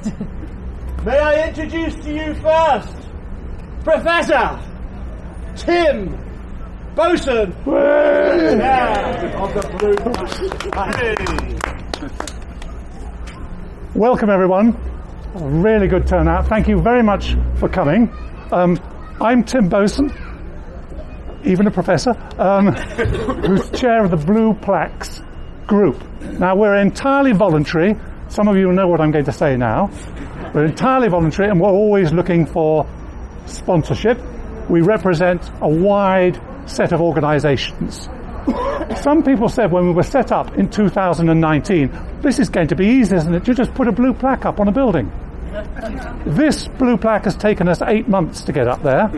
May I introduce to you first Professor Tim Boatswain. Yeah, of the Blue. Welcome everyone. A really good turnout. Thank you very much for coming. I'm Tim Boatswain, even a professor, who's chair of the Blue Plaques group. Now we're entirely voluntary. Some of you know what I'm going to say now. We're entirely voluntary and we're always looking for sponsorship. We represent a wide set of organisations. Some people said when we were set up in 2019, this is going to be easy, isn't it? You just put a blue plaque up on a building. This blue plaque has taken us 8 months to get up there,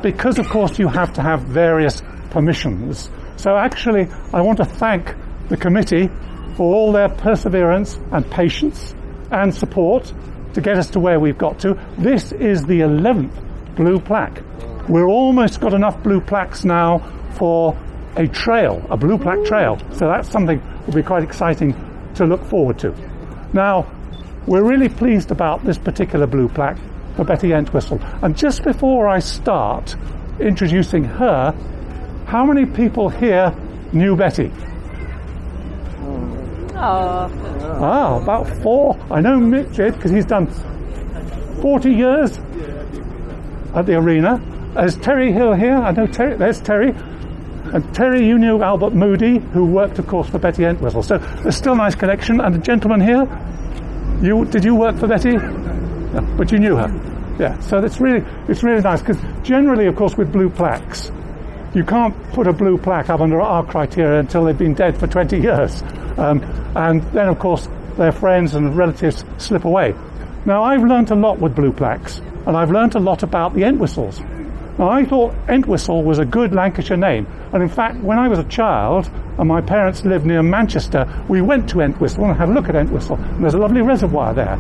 because of course you have to have various permissions. So actually I want to thank the committee for all their perseverance and patience and support to get us to where we've got to. This is the 11th blue plaque. We're almost got enough blue plaques now for a trail, a blue plaque trail. So that's something that will be quite exciting to look forward to. Now, we're really pleased about this particular blue plaque for Betty Entwistle. And just before I start introducing her, how many people here knew Betty? About 4. I know Mick did, because he's done 40 years at the arena. Is Terry Hill here? I know Terry. There's Terry. And Terry, you knew Albert Moody, who worked, of course, for Betty Entwistle. So there's still a nice connection. And the gentleman here, did you work for Betty? No, but you knew her. Yeah. So it's really nice, because generally, of course, with blue plaques, you can't put a blue plaque up under our criteria until they've been dead for 20 years. And then, of course, their friends and relatives slip away. Now, I've learnt a lot with blue plaques, and I've learnt a lot about the Entwistles. Now, I thought Entwistle was a good Lancashire name. And in fact, when I was a child, and my parents lived near Manchester, we went to Entwistle and had a look at Entwistle. And there's a lovely reservoir there.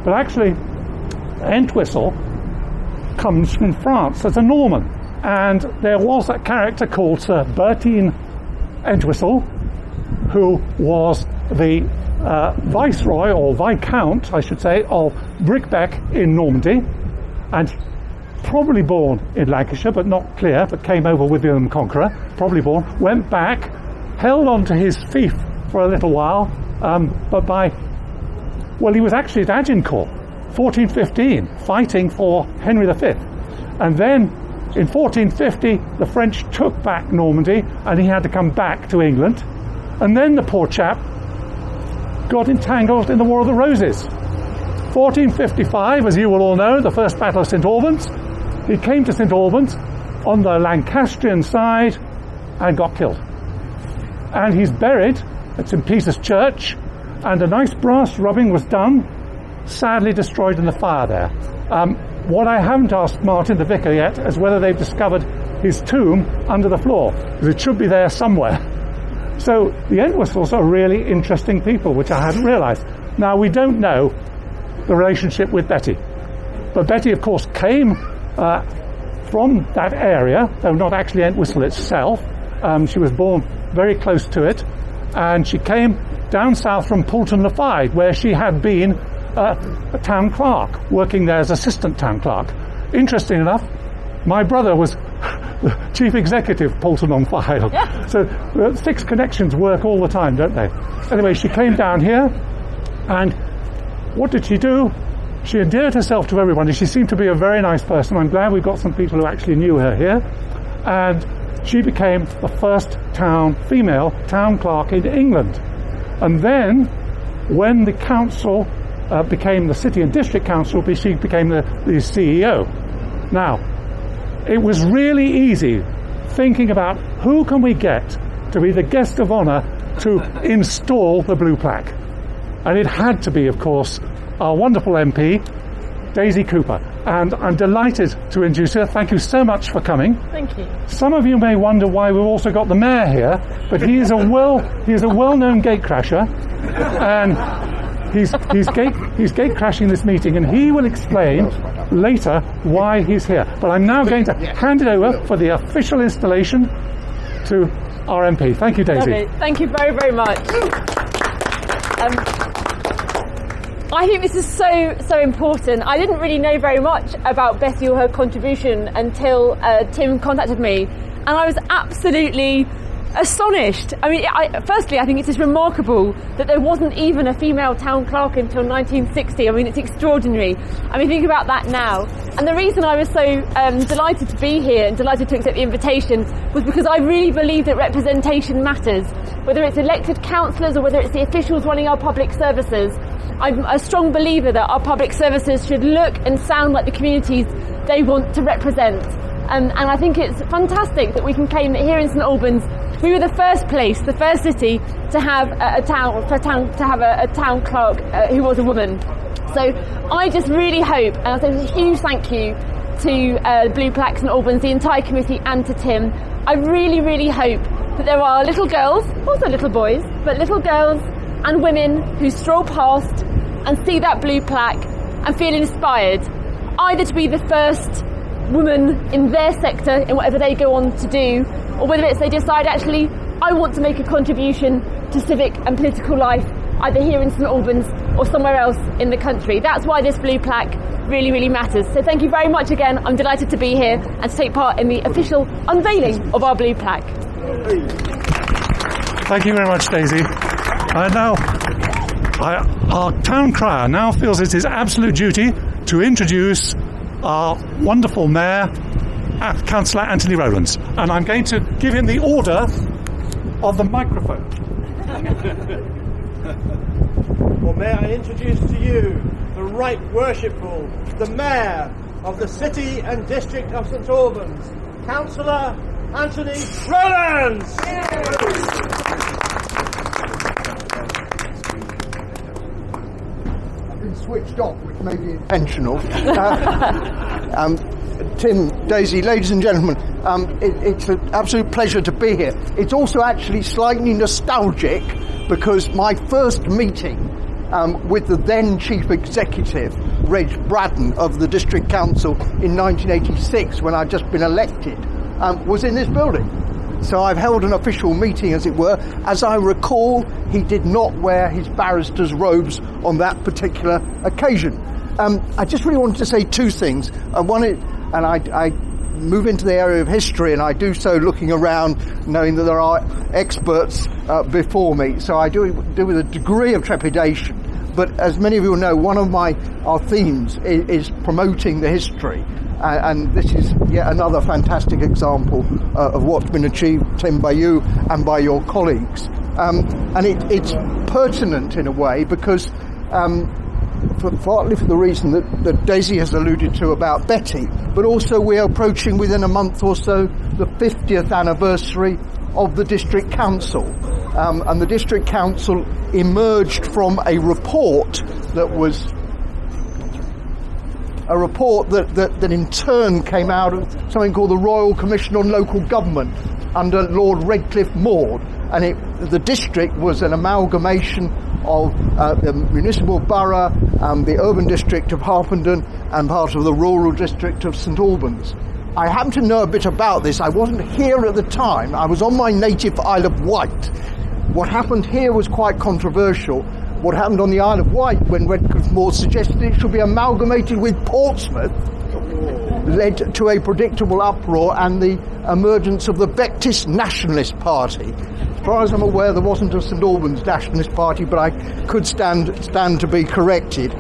But actually, Entwistle comes from France as a Norman. And there was a character called Sir Bertine Entwistle, who was the Viceroy, or Viscount, I should say, of Brickbeck in Normandy, and probably born in Lancashire, but not clear, but came over with William the Conqueror, probably born, went back, held on to his fief for a little while, he was actually at Agincourt, 1415, fighting for Henry V. And then, in 1450, the French took back Normandy, and he had to come back to England. And then the poor chap got entangled in the War of the Roses. 1455, as you will all know, the First Battle of St. Albans. He came to St. Albans on the Lancastrian side and got killed. And he's buried at St. Peter's Church, and a nice brass rubbing was done, sadly destroyed in the fire there. What I haven't asked Martin, the vicar, yet is whether they've discovered his tomb under the floor, because it should be there somewhere. So the Entwistles are really interesting people, which I hadn't realised. Now, we don't know the relationship with Betty. But Betty, of course, came from that area, though not actually Entwistle itself. She was born very close to it. And she came down south from Poulton-le-Fide, where she had been a town clerk, working there as assistant town clerk. Interesting enough, my brother was the chief executive Poulton-on-File. Yeah. So six connections work all the time, don't they? Anyway, she came down here, and what did she do? She endeared herself to everybody. She seemed to be a very nice person. I'm glad we've got some people who actually knew her here. And she became the first female town clerk in England. And then, when the council became the city and district council, she became the CEO. Now, it was really easy thinking about who can we get to be the guest of honour to install the blue plaque. And it had to be, of course, our wonderful MP, Daisy Cooper. And I'm delighted to introduce her. Thank you so much for coming. Thank you. Some of you may wonder why we've also got the mayor here, but he is a well-known gatecrasher, and he's gatecrashing this meeting, and he will explain later why he's here. But I'm now going to hand it over for the official installation to our MP. Thank you, Daisy. Lovely. Thank you very, very much. I think this is so important. I didn't really know very much about Betty or her contribution until Tim contacted me, and I was absolutely astonished. I mean, firstly, I think it's just remarkable that there wasn't even a female town clerk until 1960. I mean, it's extraordinary. I mean, think about that now. And the reason I was so delighted to be here and delighted to accept the invitation was because I really believe that representation matters, whether it's elected councillors or whether it's the officials running our public services. I'm a strong believer that our public services should look and sound like the communities they want to represent. And I think it's fantastic that we can claim that here in St Albans we were the first place, the first city to have a town clerk who was a woman. So I just really hope, and I say a huge thank you to Blue Plaques St Albans, the entire committee, and to Tim. I really, really hope that there are little girls, also little boys, but little girls and women who stroll past and see that blue plaque and feel inspired, either to be the first woman in their sector in whatever they go on to do, or whether it's they decide, actually, I want to make a contribution to civic and political life, either here in St Albans or somewhere else in the country. That's why this blue plaque really, really matters. So thank you very much again. I'm delighted to be here and to take part in the official unveiling of our blue plaque. Thank you very much, Daisy. Our town crier now feels it is absolute duty to introduce our wonderful mayor, Councillor Anthony Rowlands, and I'm going to give him the order of the microphone. Well, may I introduce to you the Right Worshipful, the Mayor of the City and District of St Albans, Councillor Anthony Rowlands. I've been switched off, which may be intentional. Tim, Daisy, ladies and gentlemen, it's an absolute pleasure to be here. It's also actually slightly nostalgic because my first meeting with the then Chief Executive, Reg Braddon, of the District Council in 1986, when I'd just been elected, was in this building. So I've held an official meeting, as it were. As I recall, he did not wear his barrister's robes on that particular occasion. I just really wanted to say two things. I move into the area of history, and I do so looking around, knowing that there are experts before me. So I do it with a degree of trepidation. But as many of you know, one of our themes is promoting the history. And this is yet another fantastic example of what's been achieved, Tim, by you and by your colleagues. And it's pertinent in a way because partly for the reason that Daisy has alluded to about Betty, but also we're approaching within a month or so the 50th anniversary of the District Council. And the District Council emerged from a report that was a report that in turn came out of something called the Royal Commission on Local Government under Lord Redcliffe Maud. And the district was an amalgamation of the municipal borough, the urban district of Harpenden, and part of the rural district of St Albans. I happen to know a bit about this. I wasn't here at the time. I was on my native Isle of Wight. What happened here was quite controversial. What happened on the Isle of Wight when Redcliffe Maud suggested it should be amalgamated with Portsmouth led to a predictable uproar and the emergence of the Baptist Nationalist Party. As far as I'm aware, there wasn't a St Albans Nationalist Party, but I could stand to be corrected.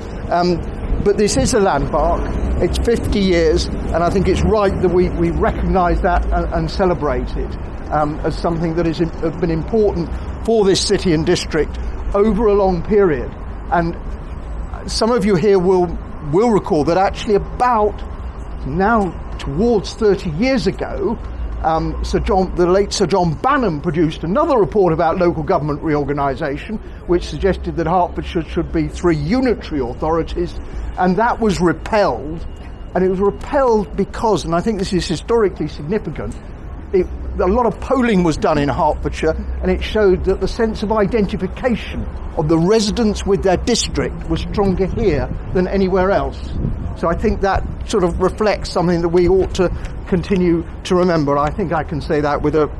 But this is a landmark. It's 50 years, and I think it's right that we recognise that and celebrate it as something that has been important for this city and district over a long period. And some of you here will recall that actually about now towards 30 years ago, the late Sir John Banham produced another report about local government reorganisation, which suggested that Hertfordshire should be 3 unitary authorities, and that was repelled. And it was repelled because, and I think this is historically significant, a lot of polling was done in Hertfordshire, and it showed that the sense of identification of the residents with their district was stronger here than anywhere else. So I think that sort of reflects something that we ought to continue to remember. I think I can say that with a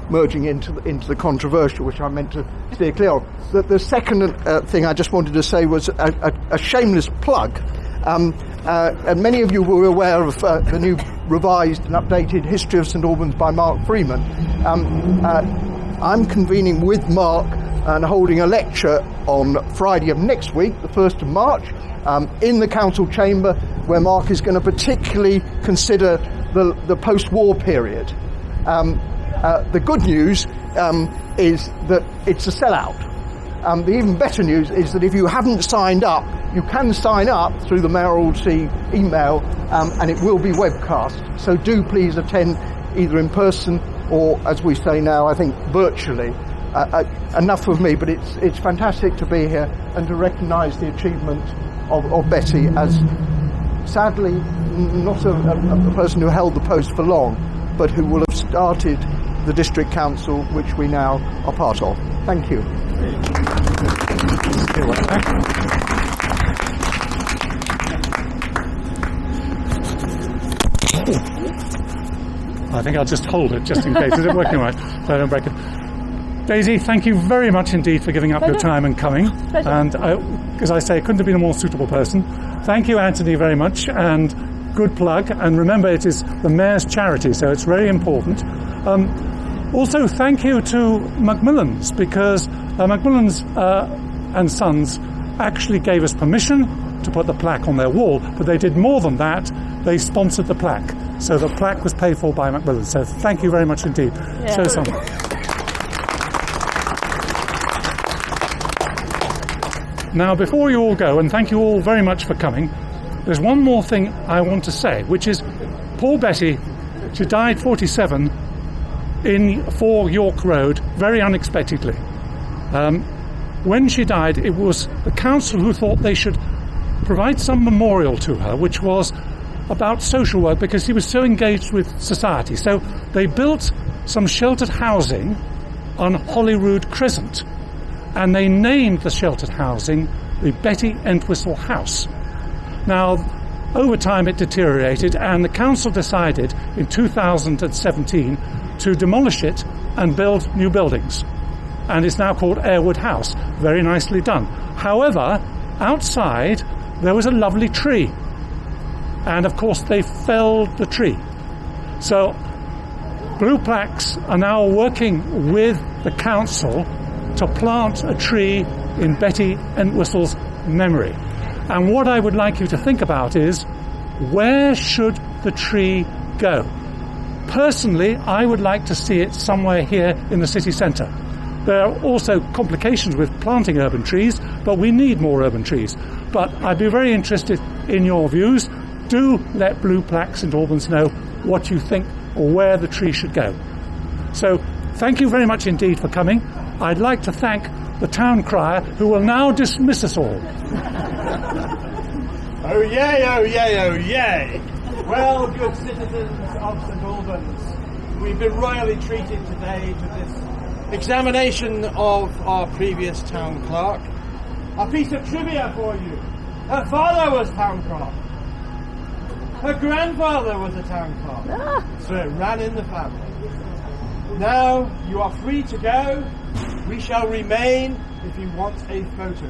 merging into the controversial, which I meant to steer clear of. The second thing I just wanted to say was a shameless plug. And many of you were aware of the new revised and updated History of St Albans by Mark Freeman. I'm convening with Mark and holding a lecture on Friday of next week, the 1st of March, in the council chamber, where Mark is going to particularly consider the post-war period. The good news is that it's a sellout. The even better news is that if you haven't signed up, you can sign up through the Mayoral C email, and it will be webcast. So do please attend either in person or, as we say now, I think virtually. Enough of me, but it's fantastic to be here and to recognise the achievement of Betty as, sadly, not a person who held the post for long, but who will have started the district council, which we now are part of. Thank you. I think I'll just hold it just in case. Is it working right? So I don't break it. Daisy, thank you very much indeed for giving up your time and coming. Pleasure. And as I say, couldn't have been a more suitable person. Thank you, Anthony, very much, and good plug. And remember, it is the Mayor's charity, so it's very important. Also, thank you to Macmillan's, because Macmillan's and Sons actually gave us permission to put the plaque on their wall, but they did more than that. They sponsored the plaque, so the plaque was paid for by Macmillan's. So thank you very much indeed. Yeah. So Now, before you all go, and thank you all very much for coming, there's one more thing I want to say, which is poor Betty, she died 47 in 4 York Road, very unexpectedly. When she died, it was the council who thought they should provide some memorial to her, which was about social work, because she was so engaged with society. So they built some sheltered housing on Holyrood Crescent, and they named the sheltered housing the Betty Entwistle House. Now, over time it deteriorated, and the council decided in 2017 to demolish it and build new buildings. And it's now called Airwood House. Very nicely done. However, outside there was a lovely tree. And of course they felled the tree. So Blue Plaques are now working with the council to plant a tree in Betty Entwistle's memory. And what I would like you to think about is, where should the tree go? Personally, I would like to see it somewhere here in the city centre. There are also complications with planting urban trees, but we need more urban trees. But I'd be very interested in your views. Do let Blue Plaques St Albans know what you think or where the tree should go. So thank you very much indeed for coming. I'd like to thank the town crier, who will now dismiss us all. Oh yay, oh yay, oh yay! Well, good citizens of St Albans, we've been royally treated today to this examination of our previous town clerk. A piece of trivia for you. Her father was town clerk. Her grandfather was a town clerk. So it ran in the family. Now you are free to go. We shall remain if you want a photo.